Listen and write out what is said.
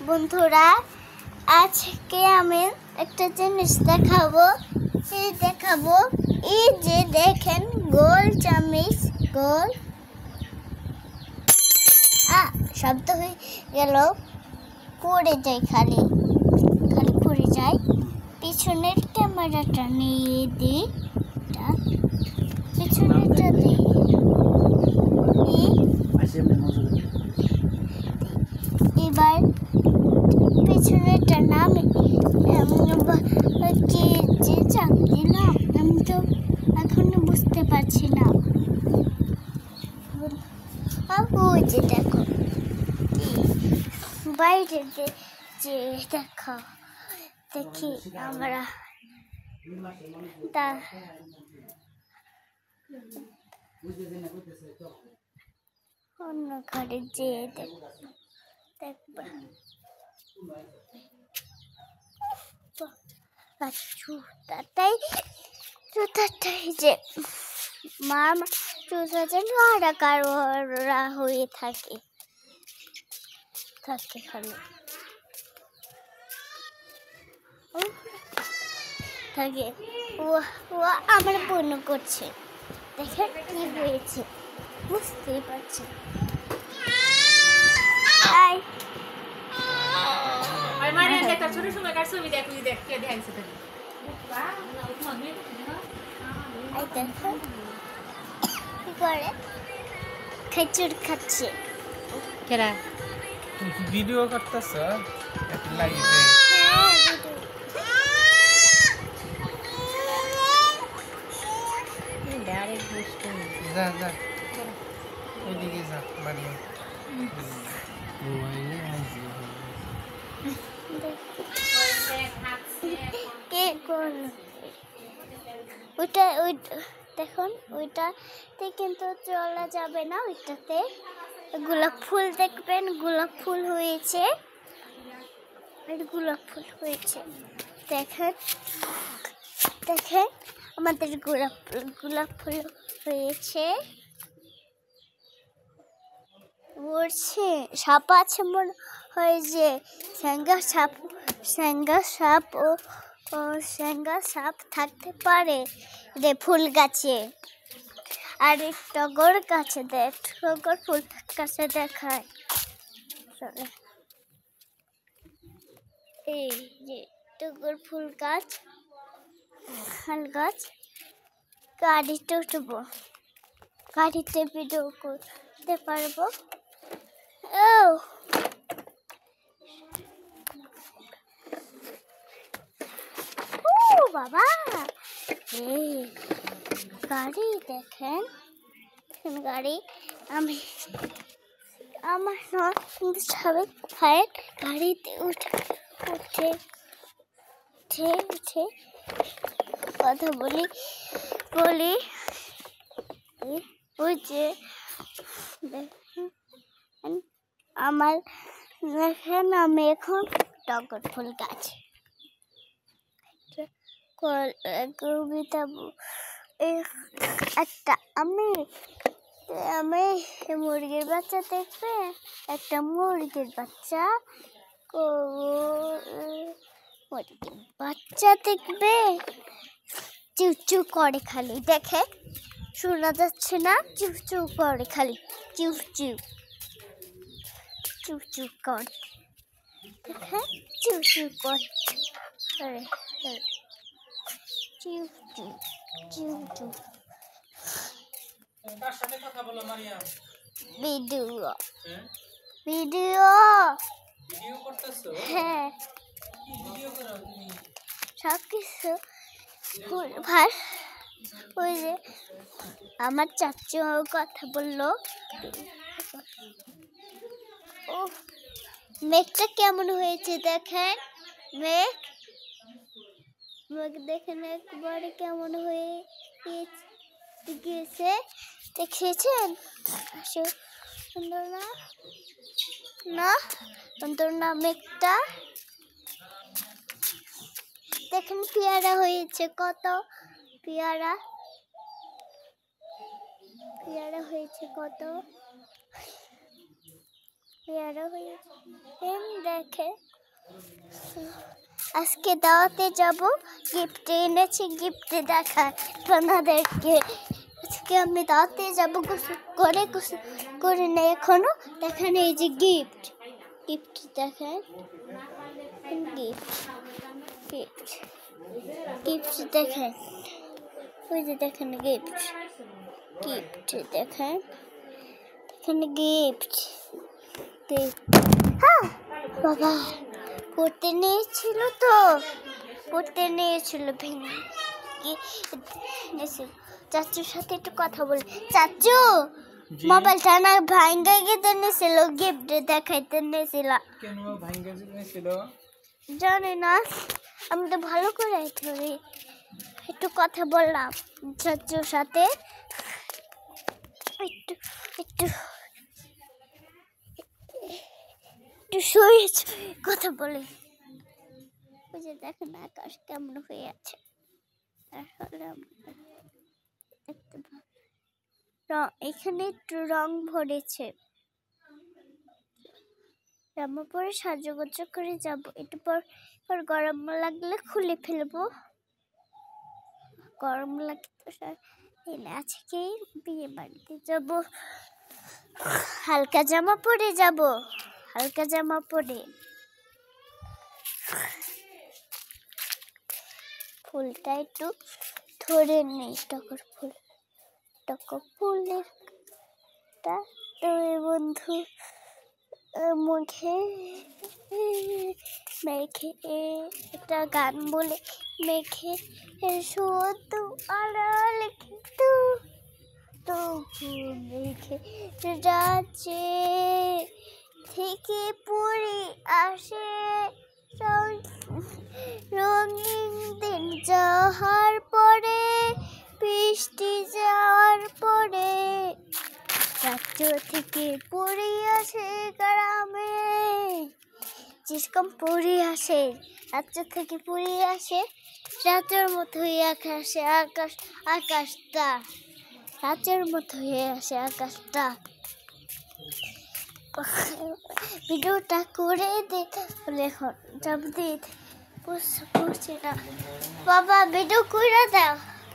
বন্ধুরা, আজকে আমি একটা জিনিস দেখাবো। এই যে দেখেন, গোল চামিচ, গোল শব্দ হয়ে গেল, পড়ে যায়, খালি পড়ে যায়। পিছনের ক্যামেরাটা নিয়ে দিই, পিছনেরটা দিই। এবার পিছনেরটা নামে যে চাপ দিলাম, আমি তো এখনো বুঝতে পারছি না। ওই যে দেখো, বাইরে যে দেখো, দেখি আমরা অন্য ঘরে যে দেখবা। জুতাটাই যে মামা জুতা যেন আড়া হয়ে থাকে খালি থাকে। ও আমার পূর্ণ করছে, দেখে কি হয়েছে বুঝতেই পারছি। কি করে খেচুর খাচ্ছে? কেরা তুই কি ভিডিও করতেছ লাইভে? যা যা ওইদিকে যা, বাড়ি কে করল ওইটা? দেখুন, ওইটাতে কিন্তু চলা যাবে না। ওইটাতে গোলাপ ফুল দেখবেন, গোলাপ ফুল হয়েছে, দেখেন আমাদের গোলাপ ফুল হয়েছে। উড়ছে, সাপ আছে মনে হয়, যে স্যাঙ্গা সাপ থাকতে পারে রে ফুল গাছে। আর টগর গাছে টগর ফুল গাছে দেখায়। এই যে টগর ফুল গাছ, গাড়িতে উঠবো, গাড়িতে ভিডিও করতে পারবো। বাবা, এই গাড়ি দেখেন, গাড়ি আমার নয়, কিন্তু সবাই গাড়িতে উঠে কথা বলি। ওই যে আমার দেখেন, আমি এখন টগর ফুল গাছ কবিতা একটা আমি মুরগির বাচ্চা দেখবে, একটা মুরগির বাচ্চা দেখবে, চিউ করে খালি, দেখে শোনা যাচ্ছে না, চিউ করে খালি, চিউ করে, দেখে চিউ করে, ভিডিও করতেছো? হ্যাঁ, সবকিছু ওই যে আমার চাচু কথা বললো। ও, মেঘটা কেমন হয়েছে দেখেন, মেঘ দেখেন একবারে কেমন হয়ে গিয়েছে, দেখেছেন? সুন্দর না সুন্দর না মেঘটা? দেখেন পেয়ারা হয়েছে, কত পেয়ারা হয়েছে, কত ইয়ারও হয়েছে দেখে আজকে দাওয়াতে যাব গিফট এনেছি গিফট দেখা আপনাদেরকে আজকে আমি দাওয়াতে যাব গোসল করে নেই এখনো দেখেন এই যে গিফট গিফট দেখেন গিফট গিফট গিফট দেখেন ওই যে দেখেন গিফট গিফট দেখেন দেখেন গিফট হ্যাঁ বাবা পড়তে নিয়েছিল ভেঙে চাচুর সাথে একটু কথা বলি চাচু মোবাইলটা না ভাঙ্গা গিয়ে নিয়েছিল গিফট দেখাইতে নিয়েছিল কেন ভাঙ্গা নিয়েছিল জানি না আমি তো ভালো করে ধরি একটু কথা বললাম চাচুর সাথে একটু একটু একটু শুয়ে কথা বলে ওই যে দেখেন আকাশ কেমন হয়ে আছে এখানে একটু রং ভরেছে জামা পরে সাজগোজ করে যাব একটু পর গরম লাগলে খুলে ফেলবো গরম লাগে তো আজকে বিয়ে বাড়িতে যাব হালকা জামা পরে যাব হালকা জামা পরে ফুলটা একটু ধরে নেই টগর ফুলের বন্ধু মুখে মেখে একটা গান বলে মেখে শুধু আড়াল কিন্তু মেখে যাচ্ছে থেকে পড়ে আসে রঙিন দিন যাওয়ার পরে বৃষ্টি যাওয়ার পরে রাজ্য থেকে পড়ে আসে গ্রামে যেরকম পড়ে আসে রাজ্য থেকে পড়ে আসে রাতের মতো হয়ে আকাশে আকাশটা রাতের মতো হয়ে আসে আকাশটা ভিডিওটা করে এখন জব দিয়ে বুঝছে না বাবা ভিডিও করে দাও